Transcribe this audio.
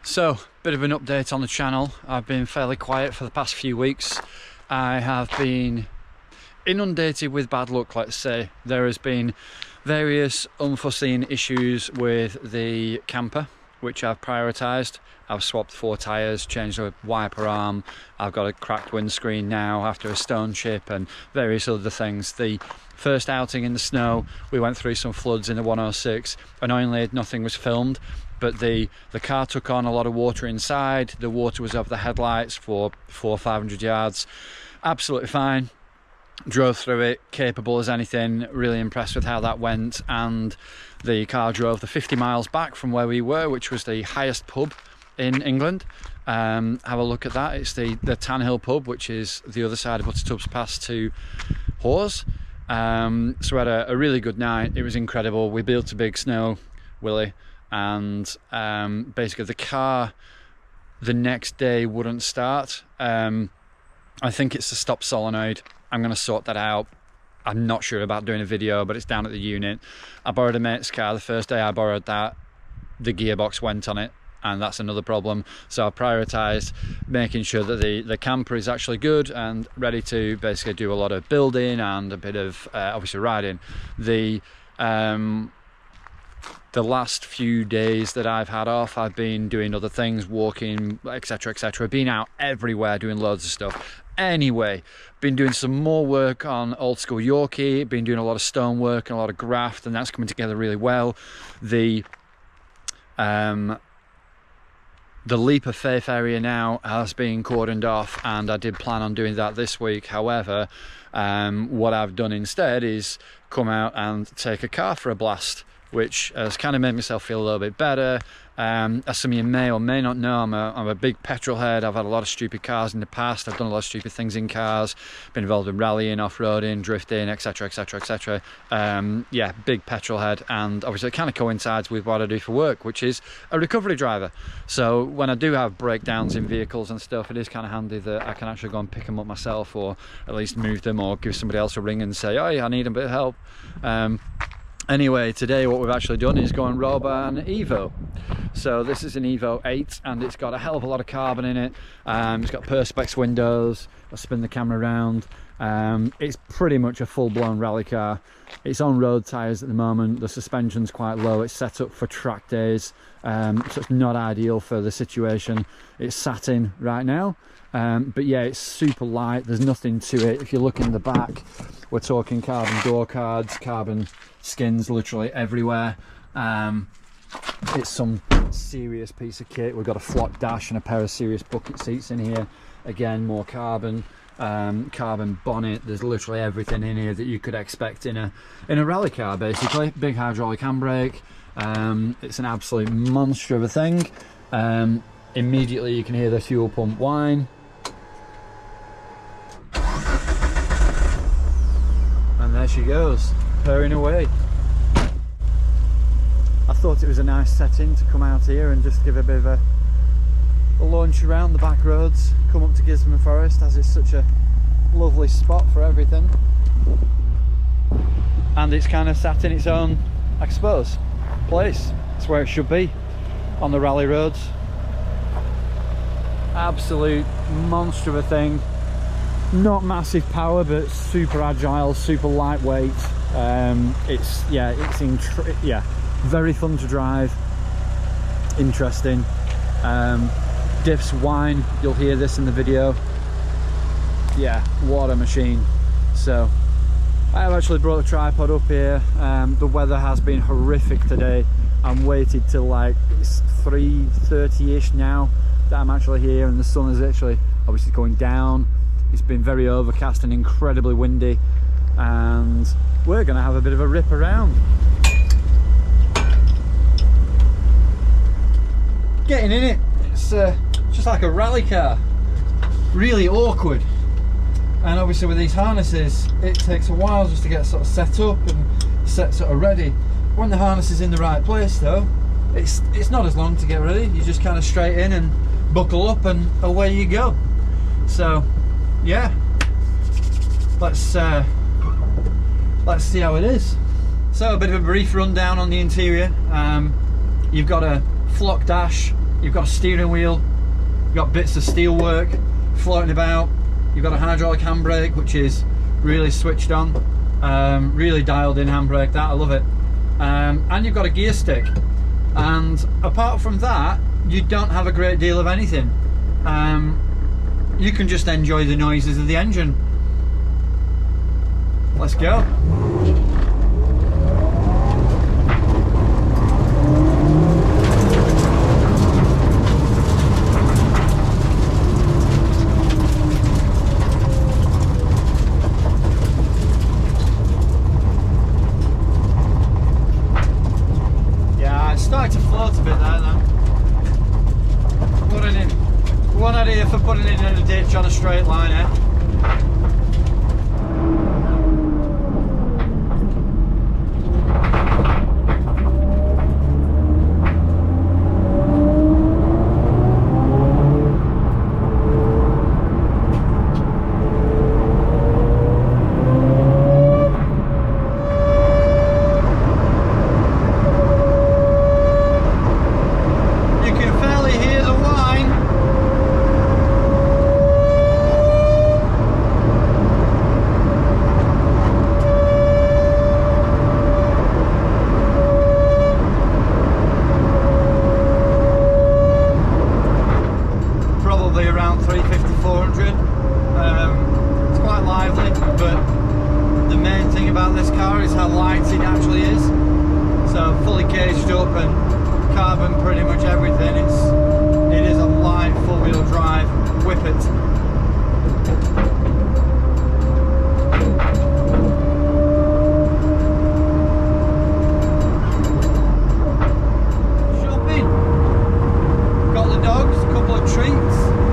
So, bit of an update on the channel. I've been fairly quiet for the past few weeks. I have been inundated with bad luck, let's say. There has been various unforeseen issues with the camper, which I've prioritised. I've swapped 4 tyres, changed a wiper arm, I've got a cracked windscreen now after a stone chip and various other things. The first outing in the snow, we went through some floods in the 106. Annoyingly, nothing was filmed, but the car took on a lot of water inside. The water was over the headlights for 400 or 500 yards. Absolutely fine. Drove through it, capable as anything. Really impressed with how that went. And the car drove the 50 miles back from where we were, which was the highest pub in England. Have a look at that. It's the Tanhill pub, which is the other side of Buttertubs Pass to Hawes. So we had a really good night. It was incredible. We built a big snow willy, and basically the car the next day wouldn't start. I think it's the stop solenoid. I'm going to sort that out. I'm not sure about doing a video, but it's down at the unit. I borrowed a mate's car. The first day I borrowed that, the gearbox went on it, and that's another problem. So I prioritised making sure that the camper is actually good and ready to basically do a lot of building and a bit of obviously riding. The last few days that I've had off, I've been doing other things, walking, etc, etc. Been out everywhere doing loads of stuff. Anyway, been doing some more work on old school Yorkie, been doing a lot of stone work and a lot of graft, and that's coming together really well. The Leap of Faith area now has been cordoned off, and I did plan on doing that this week. However, what I've done instead is come out and take a car for a blast, which has kind of made myself feel a little bit better. As some of you may or may not know, I'm a big petrol head. I've had a lot of stupid cars in the past. I've done a lot of stupid things in cars, been involved in rallying, off-roading, drifting, etc, etc, etc. Yeah, big petrol head, and obviously it kind of coincides with what I do for work, which is a recovery driver. So when I do have breakdowns in vehicles and stuff, it is kind of handy that I can actually go and pick them up myself, or at least move them, or give somebody else a ring and say, oh yeah, I need a bit of help. Anyway, today what we've actually done is go and rob an Evo. So this is an Evo 8, and it's got a hell of a lot of carbon in it. It's got Perspex windows. I'll spin the camera around. It's pretty much a full-blown rally car. It's on road tyres at the moment. The suspension's quite low. It's set up for track days, so it's not ideal for the situation it's sat in right now. But yeah, it's super light. There's nothing to it. If you look in the back, we're talking carbon door cards, carbon skins literally everywhere. It's some serious piece of kit. We've got a flock dash and a pair of serious bucket seats in here. Again, more carbon, carbon bonnet. There's literally everything in here that you could expect in a rally car, basically. Big hydraulic handbrake. It's an absolute monster of a thing. Immediately you can hear the fuel pump whine. And there she goes, purring away. I thought it was a nice setting to come out here and just give a bit of a launch around the back roads, come up to Gisborne Forest, as it's such a lovely spot for everything. And it's kind of sat in its own, I suppose, place. It's where it should be, on the rally roads. Absolute monster of a thing. Not massive power, but super agile, super lightweight. It's very fun to drive, interesting. Diffs whine, you'll hear this in the video. Yeah, what a machine. So I have actually brought a tripod up here. The weather has been horrific today. I'm waited till like it's 3:30ish now that I'm actually here, and the sun is actually obviously going down. It's been very overcast and incredibly windy, and we're gonna have a bit of a rip around. Getting in it, it's just like a rally car, really awkward. And obviously with these harnesses, it takes a while just to get sort of set up and set sort of ready. When the harness is in the right place though, it's not as long to get ready. You just kind of straight in and buckle up and away you go. So yeah, let's see how it is. So a bit of a brief rundown on the interior. You've got a flock dash, You've got a steering wheel, you've got bits of steel work floating about, you've got a hydraulic handbrake which is really switched on, really dialed in handbrake, that I love it, and you've got a gear stick, and apart from that you don't have a great deal of anything. You can just enjoy the noises of the engine. Let's go. Started to float a bit there then. One idea for putting it in a ditch on a straight line, eh? Around 350, 400. It's quite lively, but the main thing about this car is how light it actually is. So fully caged up and carbon pretty much everything. It is a light four-wheel drive whippet. Shopping. Got the dogs, a couple of treats.